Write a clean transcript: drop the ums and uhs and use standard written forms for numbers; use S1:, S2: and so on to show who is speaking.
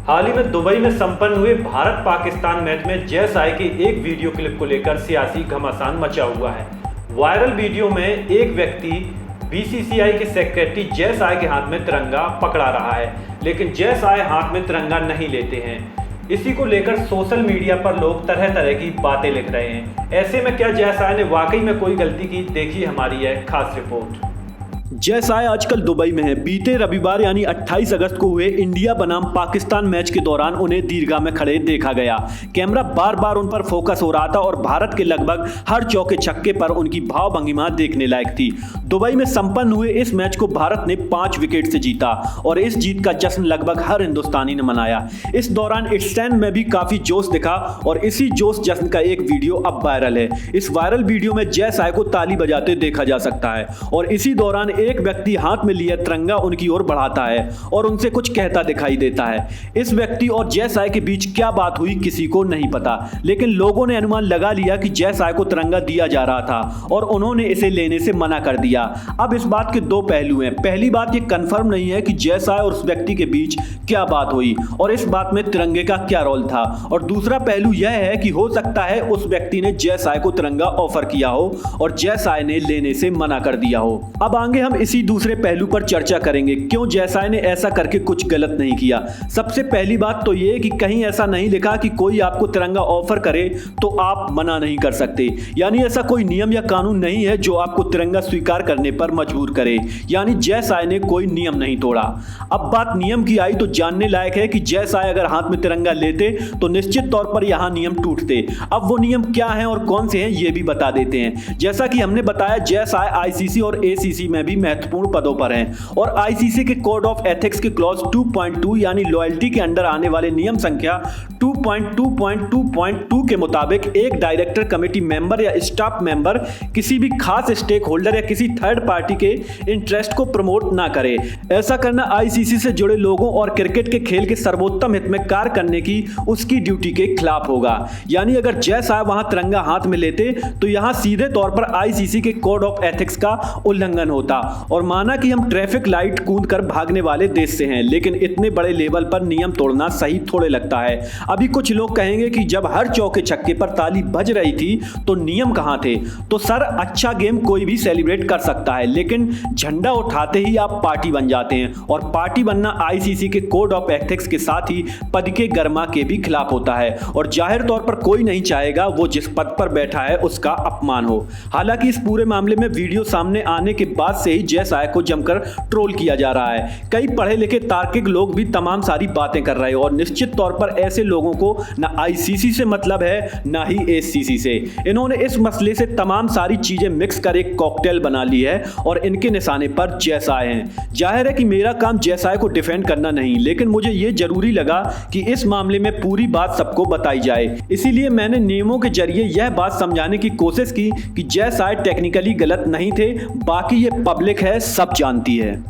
S1: हाल ही में दुबई में संपन्न हुए भारत पाकिस्तान मैच में जयसाय के एक वीडियो क्लिप को लेकर सियासी घमासान मचा हुआ है। वायरल वीडियो में एक व्यक्ति बीसीसीआई के सेक्रेटरी जयसाय के हाथ में तिरंगा पकड़ा रहा है, लेकिन जयसाय हाथ में तिरंगा नहीं लेते हैं। इसी को लेकर सोशल मीडिया पर लोग तरह तरह की बातें लिख रहे हैं। ऐसे में क्या जयसाय ने वाकई में कोई गलती की? देखिए हमारी यह खास रिपोर्ट।
S2: जयसाय आजकल दुबई में है। बीते रविवार यानी 28 अगस्त को हुए इंडिया बनाम पाकिस्तान मैच के दौरान उन्हें दीर्घा में खड़े देखा गया। कैमरा बार बार उन पर फोकस हो रहा था और भारत के लगभग हर चौके छक्के पर उनकी भाव भंगिमा देखने लायक थी। दुबई में संपन्न हुए इस मैच को भारत ने 5 विकेट से जीता और इस जीत का जश्न लगभग हर हिंदुस्तानी ने मनाया। इस दौरान स्टैंड में भी काफी जोश दिखा और इसी जोश जश्न का एक वीडियो अब वायरल है। इस वायरल वीडियो में जयसाय को ताली बजाते देखा जा सकता है और इसी दौरान एक व्यक्ति हाथ में लिया तिरंगा उनकी ओर बढ़ाता है और उनसे कुछ कहता दिखाई देता है। इस व्यक्ति और जयसाय के बीच क्या बात हुई किसी को नहीं पता, लेकिन लोगों ने अनुमान लगा लिया कि जयसाय को तिरंगा दिया जा रहा था और उन्होंने इसे लेने से मना कर दिया। अब इस बात के 2 पहलू हैं। पहली बात, ये कंफर्म नहीं है कि जयसाय और उस व्यक्ति के बीच क्या बात हुई और इस बात में तिरंगे का क्या रोल था, और दूसरा पहलू यह है कि हो सकता है उस व्यक्ति ने जयसाय को तिरंगा ऑफर किया हो और जयसाय ने लेने से मना कर दिया हो। अब आगे हम इसी दूसरे पहलू पर चर्चा करेंगे, क्यों जयसाय ने ऐसा करके कुछ गलत नहीं किया। सबसे पहली बात तो ये कि कहीं ऐसा नहीं लिखा कि कोई आपको तिरंगा ऑफर करे तो आप मना नहीं कर सकते, यानी ऐसा कोई नियम या कानून नहीं है जो आपको तिरंगा स्वीकार करने पर मजबूर करे, यानी जयसाय ने कोई नियम नहीं तोड़ा। अब बात नियम की आई तो जानने लायक है कि जयसाय अगर हाथ में तिरंगा लेते तो निश्चित तौर पर यहां नियम टूटते। अब वो नियम क्या हैं और कौन से हैं ये भी बता देते हैं। जैसा कि हमने बताया, जयसाय आईसीसी और एसीसी में भी महत्वपूर्ण पदों पर हैं और आईसीसी के कोड ऑफ एथिक्स के क्लॉज 2.2 यानी लॉयल्टी के अंडर आने वाले नियम संख्या 2.2.2.2 के मुताबिक एक डायरेक्टर कमेटी मेंबर या स्टाफ मेंबर किसी भी खास स्टेक होल्डर या किसी थर्ड पार्टी के इंटरेस्ट को प्रमोट ना करे। ऐसा करना आईसीसी से जुड़े लोगों और क्रिकेट के खेल के सर्वोत्तम हित में कार्य करने की उसकी ड्यूटी के खिलाफ होगा। यानी अगर जयसाय वहां तिरंगा हाथ में लेते तो यहां सीधे तौर पर आईसीसी के कोड ऑफ एथिक्स का उल्लंघन होता और माना कि हम ट्रैफिक लाइट कूद कर भागने वाले देश से हैं, लेकिन इतने बड़े लेवल पर नियम तोड़ना सही थोड़े लगता है। अभी कुछ लोग कहेंगे कि जब हर चौके छक्के पर ताली बज रही थी तो नियम कहां थे? तो सर, अच्छा गेम कोई भी सेलिब्रेट कर सकता है, लेकिन झंडा उठाते ही आप पार्टी बन जाते हैं और पार्टी बनना आईसीसी के कोड ऑफ एथिक्स के साथ ही पद के गर्मा के भी खिलाफ होता है और जाहिर तौर पर कोई नहीं चाहेगा वो जिस पद पर बैठा है उसका अपमान हो। हालांकि इस पूरे मामले में वीडियो सामने आने के बाद से ही जयसाय को जमकर ट्रोल किया जा रहा है। कई पढ़े लिखे तार्किक लोग भी तमाम सारी बातें कर रहे हैं और निश्चित तौर पर ऐसे लोगों को ना आईसीसी से मतलब है ना ही एसीसी से। इन्होंने इस मसले से तमाम सारी चीजें मिक्स कर एक कॉकटेल बना ली है और इनके निशाने पर जयसाय हैं। जाहिर है कि मेरा काम जयसाय को डिफेंड करना नहीं, लेकिन मुझे यह जरूरी लगा कि इस मामले में पूरी बात सबको बताई जाए। इसीलिए मैंने नियमों के जरिए यह बात समझाने की कोशिश की कि जयसाय टेक्निकली गलत नहीं थे, बाकी ये पब्लिक है, सब जानती है।